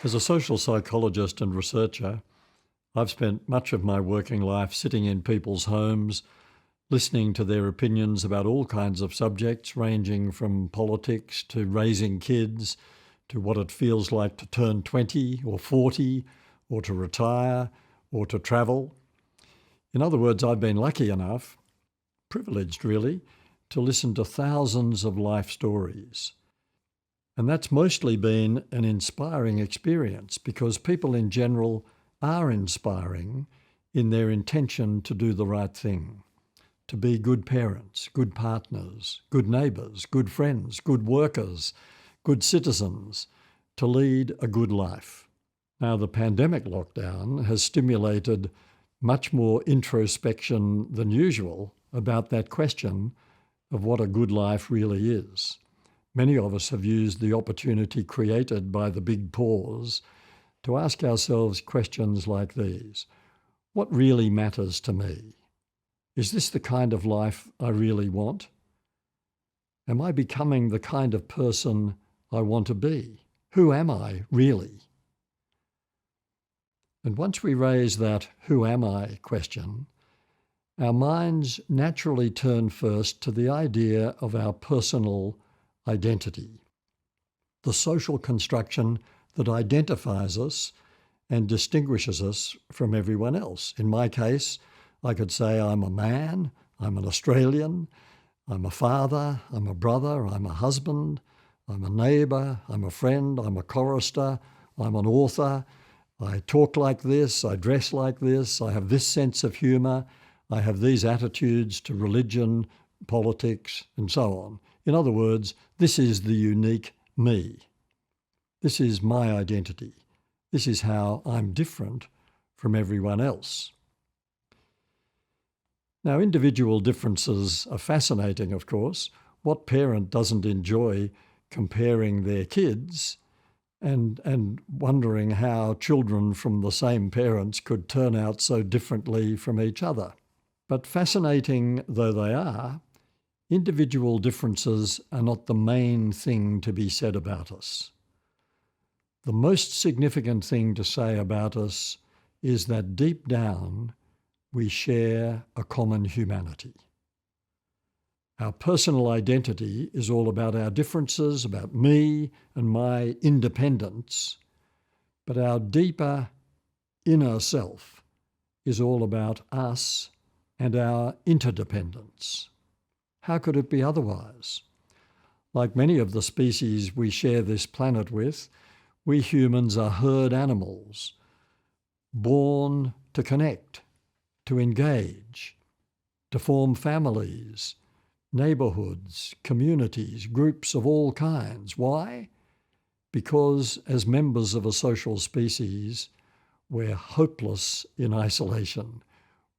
As a social psychologist and researcher, I've spent much of my working life sitting in people's homes, listening to their opinions about all kinds of subjects, ranging from politics to raising kids, to what it feels like to turn 20 or 40, or to retire, or to travel. In other words, I've been lucky enough, privileged really, to listen to thousands of life stories. And that's mostly been an inspiring experience because people in general are inspiring in their intention to do the right thing, to be good parents, good partners, good neighbours, good friends, good workers, good citizens, to lead a good life. Now, the pandemic lockdown has stimulated much more introspection than usual about that question of what a good life really is. Many of us have used the opportunity created by the big pause to ask ourselves questions like these. What really matters to me? Is this the kind of life I really want? Am I becoming the kind of person I want to be? Who am I really? And once we raise that who am I question, our minds naturally turn first to the idea of our personal identity, the social construction that identifies us and distinguishes us from everyone else. In my case, I could say I'm a man, I'm an Australian, I'm a father, I'm a brother, I'm a husband, I'm a neighbour, I'm a friend, I'm a chorister, I'm an author, I talk like this, I dress like this, I have this sense of humour, I have these attitudes to religion, politics, and so on. In other words, this is the unique me. This is my identity. This is how I'm different from everyone else. Now, individual differences are fascinating, of course. What parent doesn't enjoy comparing their kids and wondering how children from the same parents could turn out so differently from each other? But fascinating though they are, individual differences are not the main thing to be said about us. The most significant thing to say about us is that deep down we share a common humanity. Our personal identity is all about our differences, about me and my independence, but our deeper inner self is all about us and our interdependence. How could it be otherwise? Like many of the species we share this planet with, we humans are herd animals, born to connect, to engage, to form families, neighbourhoods, communities, groups of all kinds. Why? Because as members of a social species, we're hopeless in isolation.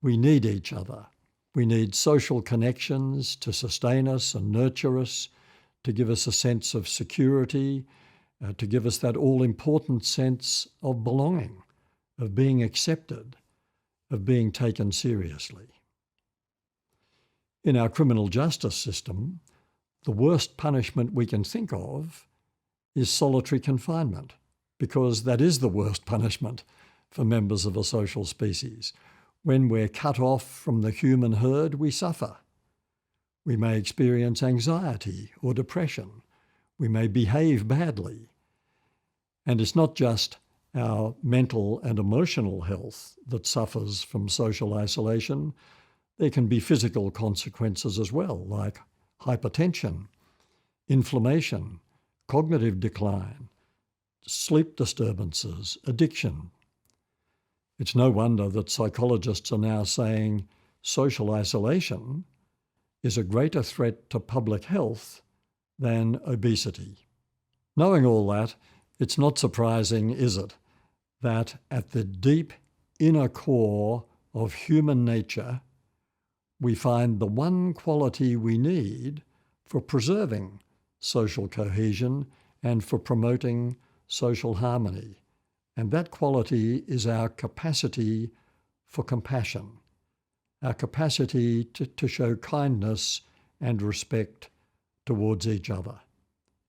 We need each other. We need social connections to sustain us and nurture us, to give us a sense of security, to give us that all-important sense of belonging, of being accepted, of being taken seriously. In our criminal justice system, the worst punishment we can think of is solitary confinement, because that is the worst punishment for members of a social species. When we're cut off from the human herd, we suffer. We may experience anxiety or depression. We may behave badly. And it's not just our mental and emotional health that suffers from social isolation. There can be physical consequences as well, like hypertension, inflammation, cognitive decline, sleep disturbances, addiction. It's no wonder that psychologists are now saying social isolation is a greater threat to public health than obesity. Knowing all that, it's not surprising, is it, that at the deep inner core of human nature, we find the one quality we need for preserving social cohesion and for promoting social harmony. And that quality is our capacity for compassion, our capacity to show kindness and respect towards each other.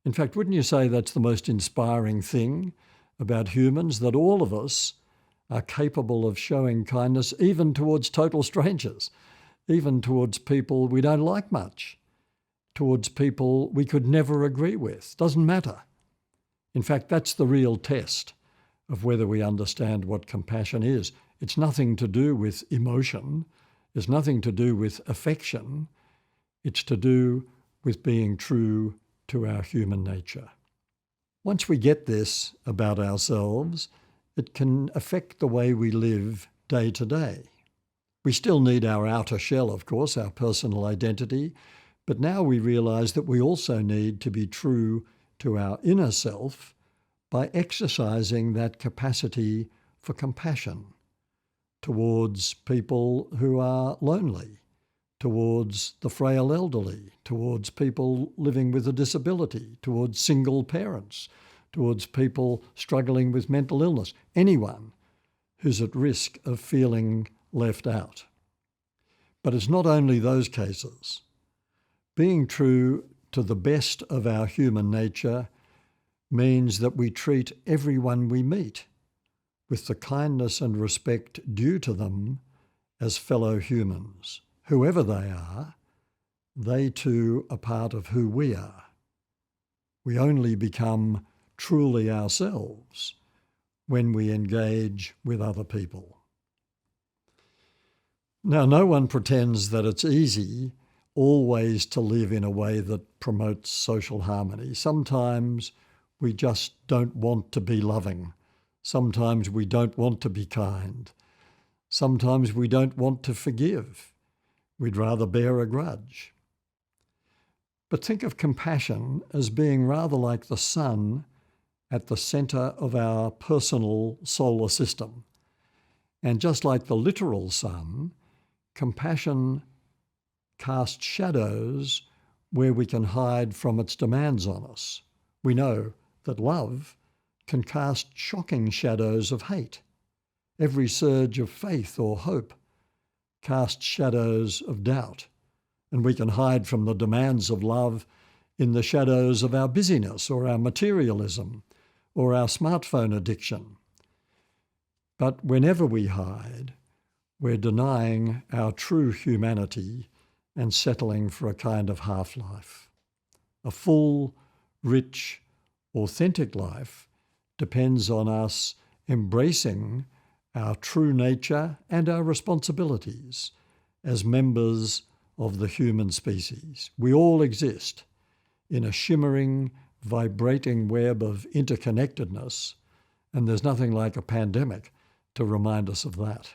In fact, wouldn't you say that's the most inspiring thing about humans that all of us are capable of showing kindness even towards total strangers, even towards people we don't like much, towards people we could never agree with. Doesn't matter. In fact, that's the real test of whether we understand what compassion is. It's nothing to do with emotion. It's nothing to do with affection. It's to do with being true to our human nature. Once we get this about ourselves, it can affect the way we live day to day. We still need our outer shell, of course, our personal identity, but now we realise that we also need to be true to our inner self by exercising that capacity for compassion towards people who are lonely, towards the frail elderly, towards people living with a disability, towards single parents, towards people struggling with mental illness, anyone who's at risk of feeling left out. But it's not only those cases. Being true to the best of our human nature means that we treat everyone we meet with the kindness and respect due to them as fellow humans. Whoever they are, they too are part of who we are. We only become truly ourselves when we engage with other people. Now, no one pretends that it's easy always to live in a way that promotes social harmony. Sometimes we just don't want to be loving. Sometimes we don't want to be kind. Sometimes we don't want to forgive. We'd rather bear a grudge. But think of compassion as being rather like the sun at the centre of our personal solar system. And just like the literal sun, compassion casts shadows where we can hide from its demands on us. We know that love can cast shocking shadows of hate. Every surge of faith or hope casts shadows of doubt, and we can hide from the demands of love in the shadows of our busyness or our materialism or our smartphone addiction. But whenever we hide, we're denying our true humanity and settling for a kind of half-life. A full, rich, authentic life depends on us embracing our true nature and our responsibilities as members of the human species. We all exist in a shimmering, vibrating web of interconnectedness, and there's nothing like a pandemic to remind us of that.